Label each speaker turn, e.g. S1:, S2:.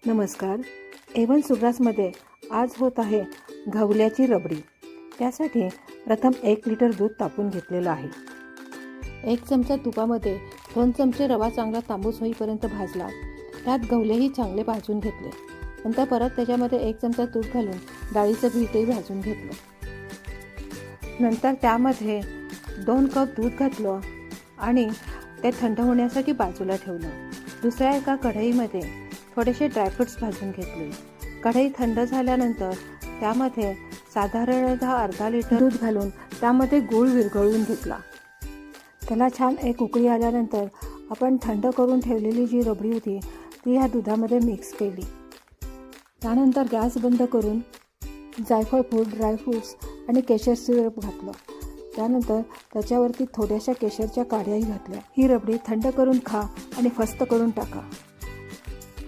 S1: नमस्कार. एवन सुग्रासमध्ये आज होत आहे घवल्याची रबडी. त्यासाठी प्रथम 1 लिटर दूध तापवून घेतलेलं आहे. 1 चमचा तुपामध्ये 2 चमचे रवा चांगला तांबूस होईपर्यंत भाजला. त्यात गवलेही चांगले भाजून घेतले. नंतर परत त्याच्यामध्ये 1 चमचा तूप घालून डाळीचं पीठही भाजून घेतलं. नंतर त्यामध्ये 2 कप दूध घातलं आणि ते थंड होण्यासाठी बाजूला ठेवलं. दुसऱ्या एका कढईमध्ये थोडेसे ड्रायफ्रुट्स भाजून घेतले. कढई थंड झाल्यानंतर त्यामध्ये साधारणतः अर्धा लिटर दूध घालून त्यामध्ये गूळ विरघळवून घेतला. त्याला छान एक उकळी आल्यानंतर आपण थंड करून ठेवलेली जी रबडी होती ती ह्या दुधामध्ये मिक्स केली. त्यानंतर गॅस बंद करून जायफळ पूड, ड्रायफ्रूट्स आणि केशर सिरप घातलं. त्यानंतर त्याच्यावरती थोड्याशा केशरच्या काड्याही घातल्या. ही रबडी थंड करून खा आणि फस्त करून टाका.